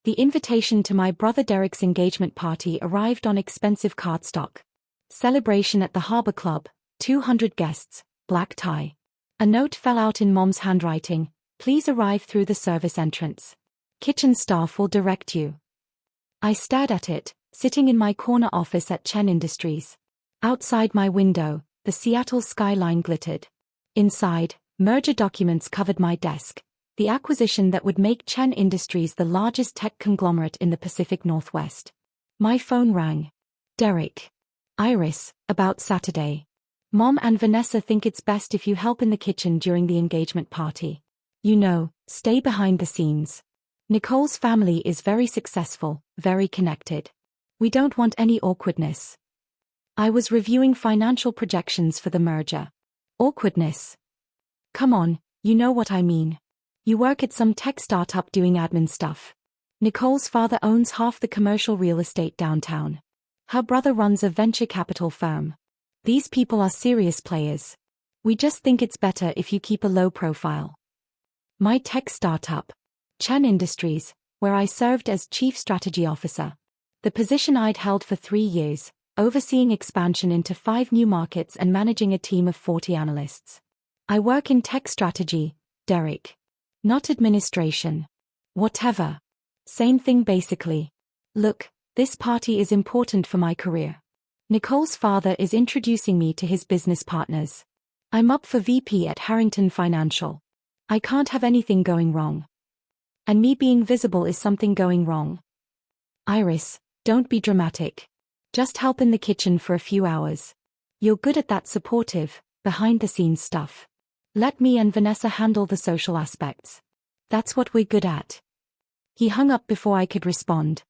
The invitation to my brother Derek's engagement party arrived on expensive cardstock. Celebration at the Harbor Club, 200 guests, black tie. A note fell out in Mom's handwriting, please arrive through the service entrance. Kitchen staff will direct you. I stared at it, sitting in my corner office at Chen Industries. Outside my window, the Seattle skyline glittered. Inside, merger documents covered my desk. The acquisition that would make Chen Industries the largest tech conglomerate in the Pacific Northwest. My phone rang. Derek. Iris, about Saturday. Mom and Vanessa think it's best if you help in the kitchen during the engagement party. You know, stay behind the scenes. Nicole's family is very successful, very connected. We don't want any awkwardness. I was reviewing financial projections for the merger. Awkwardness? Come on, you know what I mean. You work at some tech startup doing admin stuff. Nicole's father owns half the commercial real estate downtown. Her brother runs a venture capital firm. These people are serious players. We just think it's better if you keep a low profile. My tech startup, Chen Industries, where I served as Chief Strategy Officer. The position I'd held for 3 years, overseeing expansion into 5 new markets and managing a team of 40 analysts. I work in tech strategy, Derek. Not administration. Whatever. Same thing basically. Look, this party is important for my career. Nicole's father is introducing me to his business partners. I'm up for VP at Harrington Financial. I can't have anything going wrong. And me being visible is something going wrong. Iris, don't be dramatic. Just help in the kitchen for a few hours. You're good at that supportive, behind-the-scenes stuff. Let me and Vanessa handle the social aspects. That's what we're good at. He hung up before I could respond.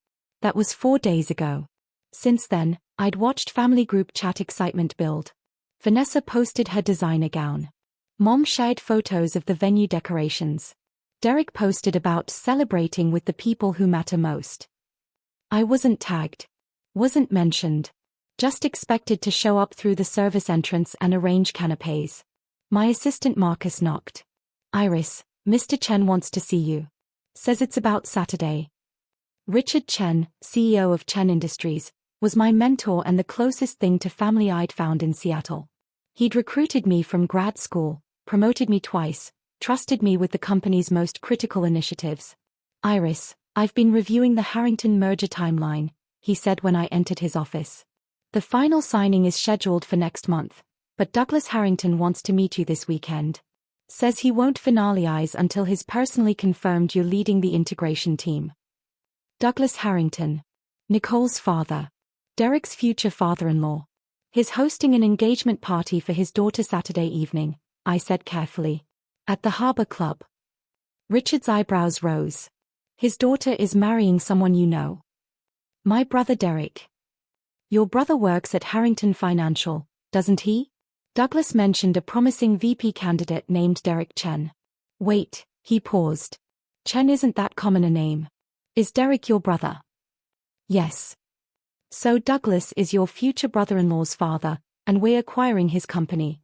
That was 4 days ago. Since then, I'd watched family group chat excitement build. Vanessa posted her designer gown. Mom shared photos of the venue decorations. Derek posted about celebrating with the people who matter most. I wasn't tagged. Wasn't mentioned. Just expected to show up through the service entrance and arrange canapes. My assistant Marcus knocked. Iris, Mr. Chen wants to see you. Says it's about Saturday. Richard Chen, CEO of Chen Industries, was my mentor and the closest thing to family I'd found in Seattle. He'd recruited me from grad school, promoted me twice, trusted me with the company's most critical initiatives. Iris, I've been reviewing the Harrington merger timeline, he said when I entered his office. The final signing is scheduled for next month, but Douglas Harrington wants to meet you this weekend. Says he won't finalize until he's personally confirmed you're leading the integration team. Douglas Harrington. Nicole's father. Derek's future father-in-law. He's hosting an engagement party for his daughter Saturday evening, I said carefully. At the Harbor Club. Richard's eyebrows rose. His daughter is marrying someone you know. My brother Derek. Your brother works at Harrington Financial, doesn't he? Douglas mentioned a promising VP candidate named Derek Chen. Wait, he paused. Chen isn't that common a name. Is Derek your brother? Yes. So Douglas is your future brother-in-law's father, and we're acquiring his company.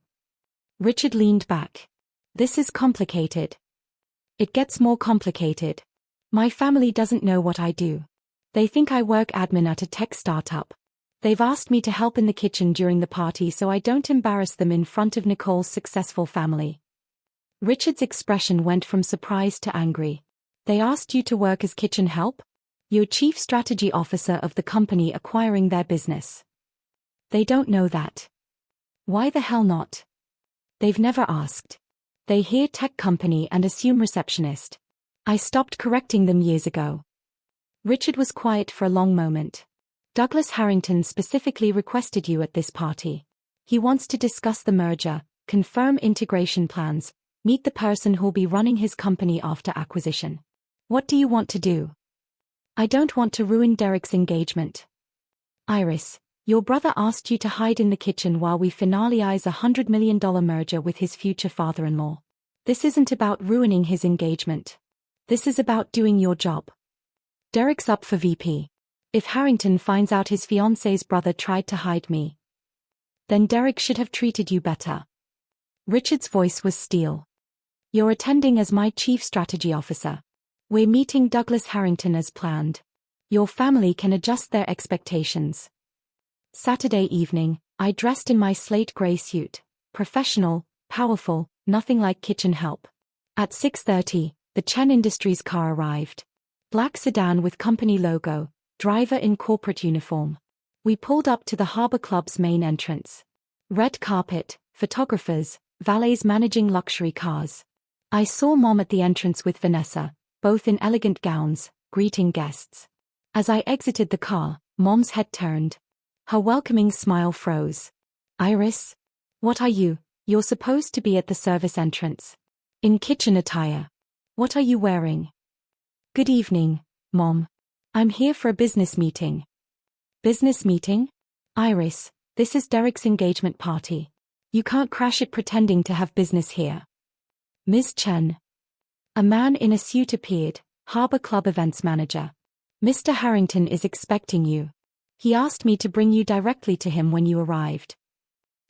Richard leaned back. This is complicated. It gets more complicated. My family doesn't know what I do. They think I work admin at a tech startup. They've asked me to help in the kitchen during the party so I don't embarrass them in front of Nicole's successful family. Richard's expression went from surprise to angry. They asked you to work as kitchen help? You're chief strategy officer of the company acquiring their business. They don't know that. Why the hell not? They've never asked. They hear tech company and assume receptionist. I stopped correcting them years ago. Richard was quiet for a long moment. Douglas Harrington specifically requested you at this party. He wants to discuss the merger, confirm integration plans, meet the person who'll be running his company after acquisition. What do you want to do? I don't want to ruin Derek's engagement. Iris, your brother asked you to hide in the kitchen while we finalize a $100 million merger with his future father-in-law. This isn't about ruining his engagement. This is about doing your job. Derek's up for VP. If Harrington finds out his fiancé's brother tried to hide me, then Derek should have treated you better. Richard's voice was steel. You're attending as my chief strategy officer. We're meeting Douglas Harrington as planned. Your family can adjust their expectations. Saturday evening, I dressed in my slate gray suit. Professional, powerful, nothing like kitchen help. At 6:30, the Chen Industries car arrived. Black sedan with company logo, driver in corporate uniform. We pulled up to the Harbor Club's main entrance. Red carpet, photographers, valets managing luxury cars. I saw Mom at the entrance with Vanessa, both in elegant gowns, greeting guests. As I exited the car, Mom's head turned. Her welcoming smile froze. Iris? What are you? You're supposed to be at the service entrance. In kitchen attire. What are you wearing? Good evening, Mom. I'm here for a business meeting. Business meeting? Iris, this is Derek's engagement party. You can't crash it pretending to have business here. Ms. Chen. A man in a suit appeared, Harbor Club events manager. Mr. Harrington is expecting you. He asked me to bring you directly to him when you arrived.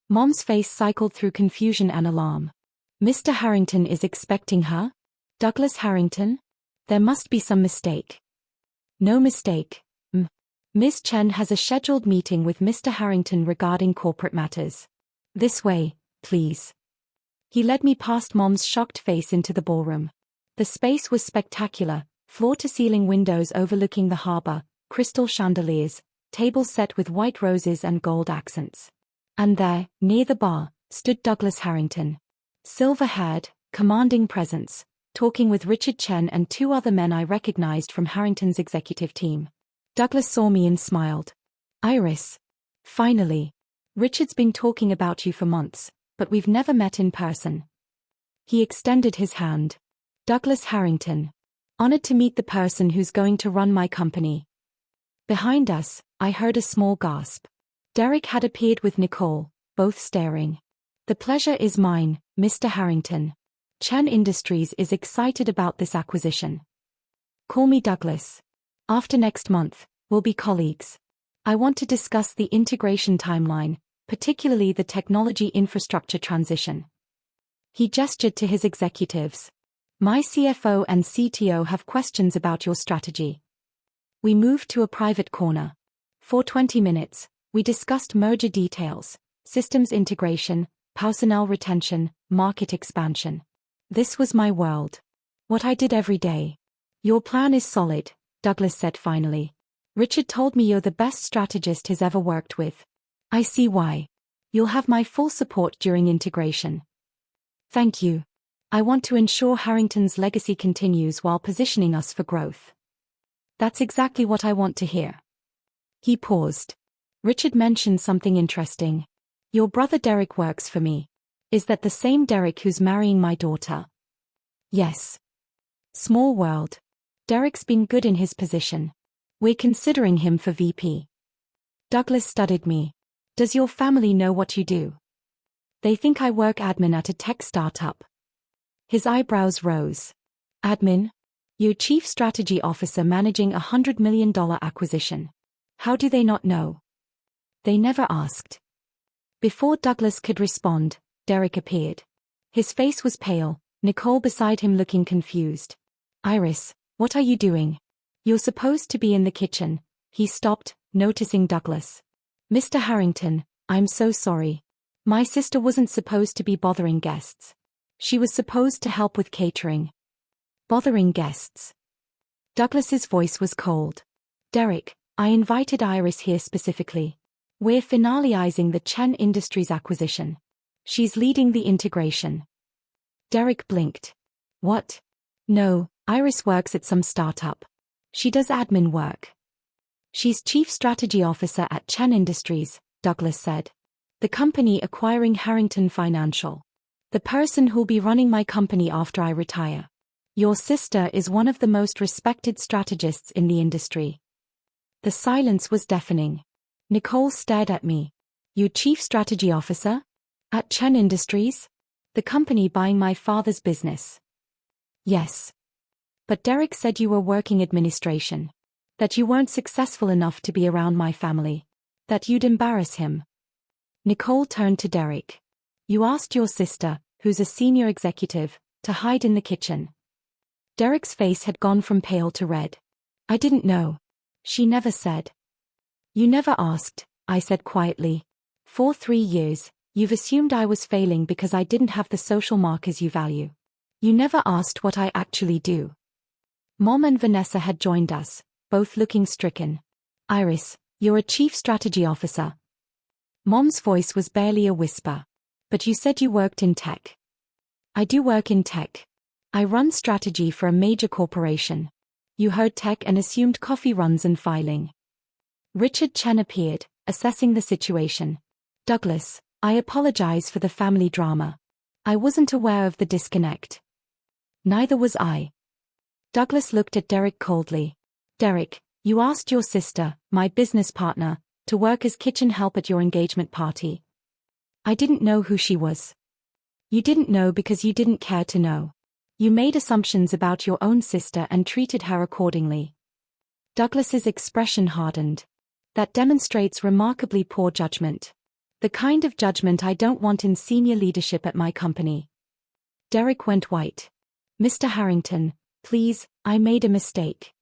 Mom's face cycled through confusion and alarm. Mr. Harrington is expecting her? Douglas Harrington? There must be some mistake. No mistake. Ms. Chen has a scheduled meeting with Mr. Harrington regarding corporate matters. This way, please. He led me past Mom's shocked face into the ballroom. The space was spectacular, floor-to-ceiling windows overlooking the harbor, crystal chandeliers, tables set with white roses and gold accents. And there, near the bar, stood Douglas Harrington. Silver-haired, commanding presence, talking with Richard Chen and two other men I recognized from Harrington's executive team. Douglas saw me and smiled. Iris. Finally. Richard's been talking about you for months, but we've never met in person. He extended his hand. Douglas Harrington. Honored to meet the person who's going to run my company. Behind us, I heard a small gasp. Derek had appeared with Nicole, both staring. The pleasure is mine, Mr. Harrington. Chen Industries is excited about this acquisition. Call me Douglas. After next month, we'll be colleagues. I want to discuss the integration timeline, particularly the technology infrastructure transition. He gestured to his executives. My CFO and CTO have questions about your strategy. We moved to a private corner. For 20 minutes, we discussed merger details, systems integration, personnel retention, market expansion. This was my world. What I did every day. Your plan is solid, Douglas said finally. Richard told me you're the best strategist he's ever worked with. I see why. You'll have my full support during integration. Thank you. I want to ensure Harrington's legacy continues while positioning us for growth. That's exactly what I want to hear. He paused. Richard mentioned something interesting. Your brother Derek works for me. Is that the same Derek who's marrying my daughter? Yes. Small world. Derek's been good in his position. We're considering him for VP. Douglas studied me. Does your family know what you do? They think I work admin at a tech startup. His eyebrows rose. Admin? You're chief strategy officer managing a $100 million acquisition. How do they not know? They never asked. Before Douglas could respond, Derek appeared. His face was pale, Nicole beside him looking confused. Iris, what are you doing? You're supposed to be in the kitchen. He stopped, noticing Douglas. Mr. Harrington, I'm so sorry. My sister wasn't supposed to be bothering guests. She was supposed to help with catering. Bothering guests. Douglas's voice was cold. Derek, I invited Iris here specifically. We're finalizing the Chen Industries acquisition. She's leading the integration. Derek blinked. What? No, Iris works at some startup. She does admin work. She's chief strategy officer at Chen Industries, Douglas said. The company acquiring Harrington Financial. The person who'll be running my company after I retire. Your sister is one of the most respected strategists in the industry. The silence was deafening. Nicole stared at me. You chief strategy officer? At Chen Industries? The company buying my father's business. Yes. But Derek said you were working administration. That you weren't successful enough to be around my family. That you'd embarrass him. Nicole turned to Derek. You asked your sister, who's a senior executive, to hide in the kitchen. Derek's face had gone from pale to red. I didn't know. She never said. You never asked, I said quietly. For 3 years, you've assumed I was failing because I didn't have the social markers you value. You never asked what I actually do. Mom and Vanessa had joined us, both looking stricken. Iris, you're a chief strategy officer. Mom's voice was barely a whisper. But you said you worked in tech. I do work in tech. I run strategy for a major corporation. You heard tech and assumed coffee runs and filing. Richard Chen appeared, assessing the situation. Douglas, I apologize for the family drama. I wasn't aware of the disconnect. Neither was I. Douglas looked at Derek coldly. Derek, you asked your sister, my business partner, to work as kitchen help at your engagement party. I didn't know who she was. You didn't know because you didn't care to know. You made assumptions about your own sister and treated her accordingly. Douglas's expression hardened. That demonstrates remarkably poor judgment. The kind of judgment I don't want in senior leadership at my company. Derek went white. Mr. Harrington, please, I made a mistake.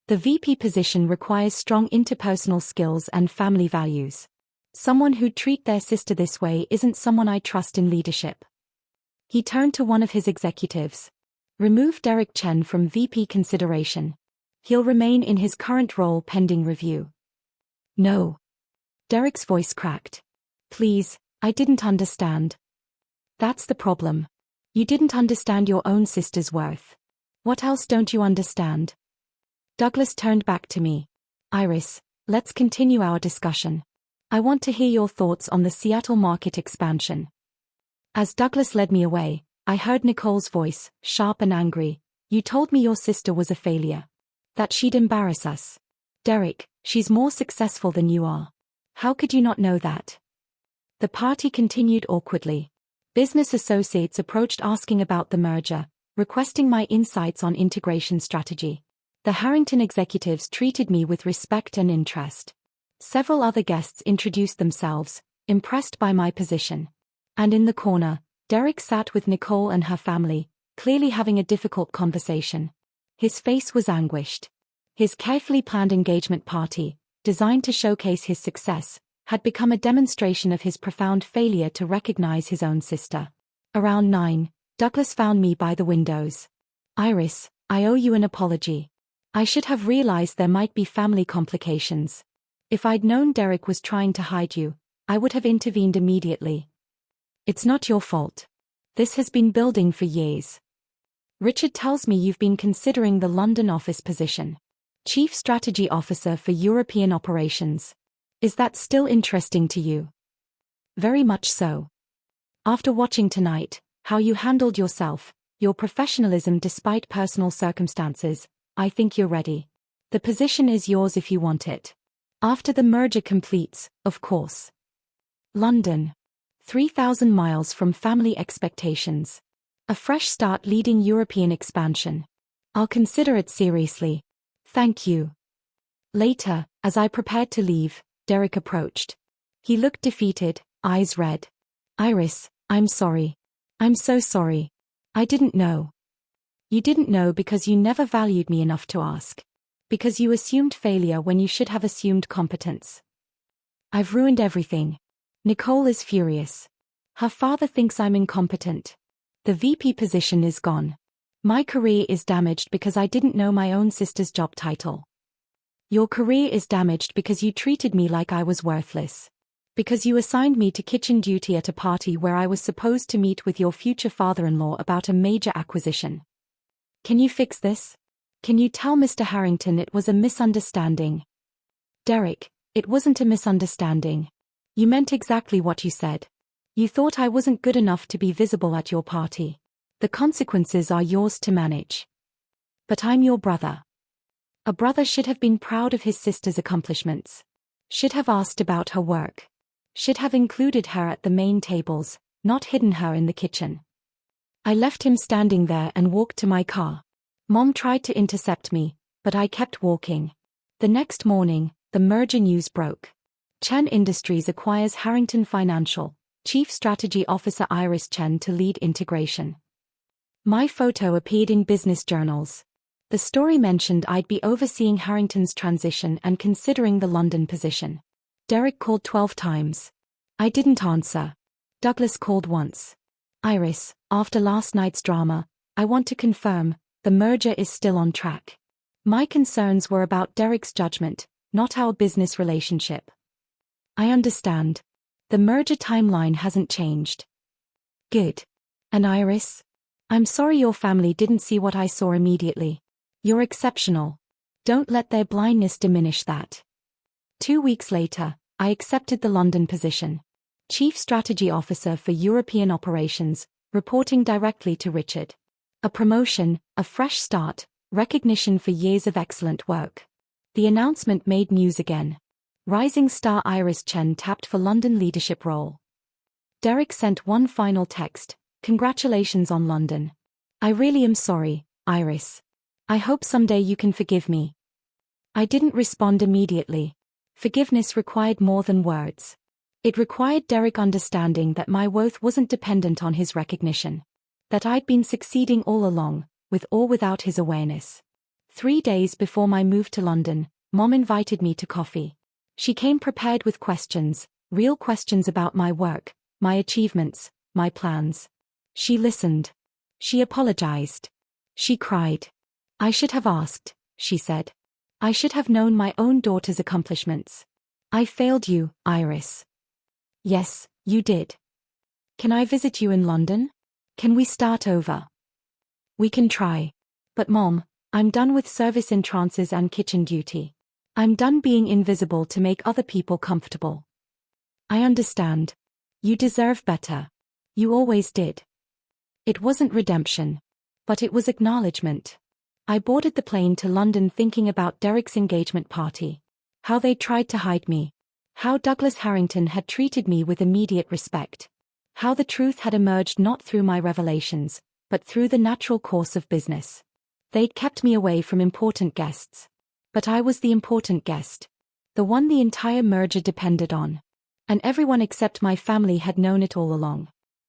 The VP position requires strong interpersonal skills and family values. Someone who'd treat their sister this way isn't someone I trust in leadership. He turned to one of his executives. Remove Derek Chen from VP consideration. He'll remain in his current role pending review. No. Derek's voice cracked. Please, I didn't understand. That's the problem. You didn't understand your own sister's worth. What else don't you understand? Douglas turned back to me. Iris, let's continue our discussion. I want to hear your thoughts on the Seattle market expansion. As Douglas led me away, I heard Nicole's voice, sharp and angry. You told me your sister was a failure. That she'd embarrass us. Derek, she's more successful than you are. How could you not know that? The party continued awkwardly. Business associates approached asking about the merger, requesting my insights on integration strategy. The Harrington executives treated me with respect and interest. Several other guests introduced themselves, impressed by my position. And in the corner, Derek sat with Nicole and her family, clearly having a difficult conversation. His face was anguished. His carefully planned engagement party, designed to showcase his success, had become a demonstration of his profound failure to recognize his own sister. Around 9, Douglas found me by the windows. Iris, I owe you an apology. I should have realized there might be family complications. If I'd known Derek was trying to hide you, I would have intervened immediately. It's not your fault. This has been building for years. Richard tells me you've been considering the London office position. Chief Strategy Officer for European Operations. Is that still interesting to you? Very much so. After watching tonight, how you handled yourself, your professionalism despite personal circumstances, I think you're ready. The position is yours if you want it. After the merger completes, of course. London. 3,000 miles from family expectations. A fresh start leading European expansion. I'll consider it seriously. Thank you. Later, as I prepared to leave, Derek approached. He looked defeated, eyes red. Iris, I'm sorry. I'm so sorry. I didn't know. You didn't know because you never valued me enough to ask. Because you assumed failure when you should have assumed competence. I've ruined everything. Nicole is furious. Her father thinks I'm incompetent. The VP position is gone. My career is damaged because I didn't know my own sister's job title. Your career is damaged because you treated me like I was worthless. Because you assigned me to kitchen duty at a party where I was supposed to meet with your future father-in-law about a major acquisition. Can you fix this? Can you tell Mr. Harrington it was a misunderstanding? Derek, it wasn't a misunderstanding. You meant exactly what you said. You thought I wasn't good enough to be visible at your party. The consequences are yours to manage. But I'm your brother. A brother should have been proud of his sister's accomplishments. Should have asked about her work. Should have included her at the main tables, not hidden her in the kitchen. I left him standing there and walked to my car. Mom tried to intercept me, but I kept walking. The next morning, the merger news broke. Chen Industries acquires Harrington Financial, Chief Strategy Officer Iris Chen to lead integration. My photo appeared in business journals. The story mentioned I'd be overseeing Harrington's transition and considering the London position. Derek called 12 times. I didn't answer. Douglas called once. Iris, after last night's drama, I want to confirm, the merger is still on track. My concerns were about Derek's judgment, not our business relationship. I understand. The merger timeline hasn't changed. Good. And Iris? I'm sorry your family didn't see what I saw immediately. You're exceptional. Don't let their blindness diminish that. 2 weeks later, I accepted the London position. Chief Strategy Officer for European Operations, reporting directly to Richard. A promotion, a fresh start, recognition for years of excellent work. The announcement made news again. Rising star Iris Chen tapped for London leadership role. Derek sent one final text, "Congratulations on London. I really am sorry, Iris. I hope someday you can forgive me." I didn't respond immediately. Forgiveness required more than words. It required Derek understanding that my worth wasn't dependent on his recognition. That I'd been succeeding all along, with or without his awareness. 3 days before my move to London, Mom invited me to coffee. She came prepared with questions, real questions about my work, my achievements, my plans. She listened. She apologized. She cried. "I should have asked," she said. "I should have known my own daughter's accomplishments. I failed you, Iris." "Yes, you did. Can I visit you in London? Can we start over?" "We can try. But Mom, I'm done with service entrances and kitchen duty. I'm done being invisible to make other people comfortable." "I understand. You deserve better. You always did." It wasn't redemption. But it was acknowledgement. I boarded the plane to London thinking about Derek's engagement party. How they tried to hide me. How Douglas Harrington had treated me with immediate respect. How the truth had emerged not through my revelations, but through the natural course of business. They'd kept me away from important guests. But I was the important guest. The one the entire merger depended on. And everyone except my family had known it all along.